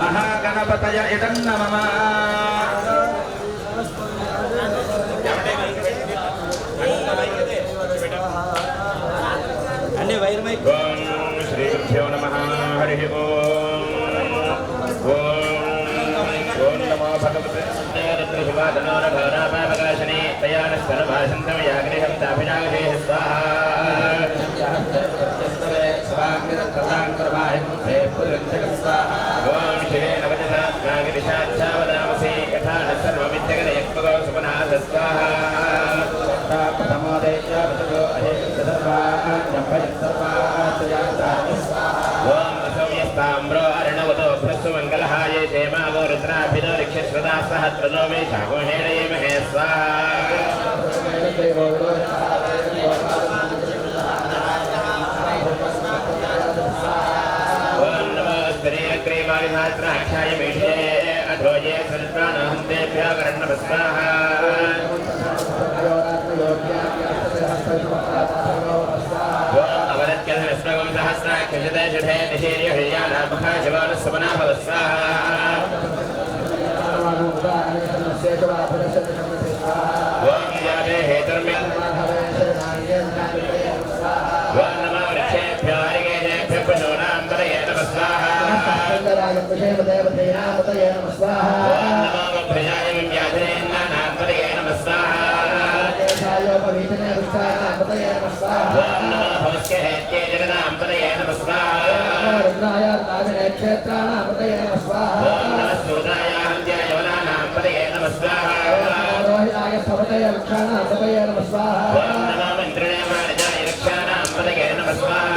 महागणपतय इदं नमः ओम श्री गुरुभ्यो नमः हरि ओम ओम नमो भगवते शिवाधनोरघोरापापकाशने तयानस्तनभाषन्तमयाग्निहं ताभिनागशे स्वाहा ओम श्री नवदशानागिरिशाच्छावदामसे यथा न सर्वमित्यगनयक्पगो सुपनाथ स्वाहा प्रथमोदय्यावतगो ओम असौम्यस्ताम्रो अर्णवतो भ्रस्वमङ्गलहाये जयमावो रुद्राभिनो ऋक्षश्रदा सहस्रनो मे शागोहेणये महे स्वाहा ओम नमो शरीरग्रीवादिधात्राक्षाय मेढे अधोये सरित्राणहन्तेभ्यः कर्णभस्वाहा अवरत्कलहस्रगं सहस्राक्षजते षठे निशीर्य हृदयानामहाशिवानुस्समना भवस्वाहा ओम यादे हेतर्मि ओम नमो वृक्षेभ्यो हरिकेशेभ्यो पशूनां पतये नमः स्वाहा ओम नमो भ्रजाय विद्याधरेन्नानां पतये नमः स्वाहा ओम नमो भवस्के हेत्ये जगदां पतये नमः स्वाहा ओम नमः सूर्याय हन्त्याय वनानां पतये नमः स्वाहा ओम नमो मन्त्रिणे वाणिजाय रक्षाणां पतये नमः स्वाहा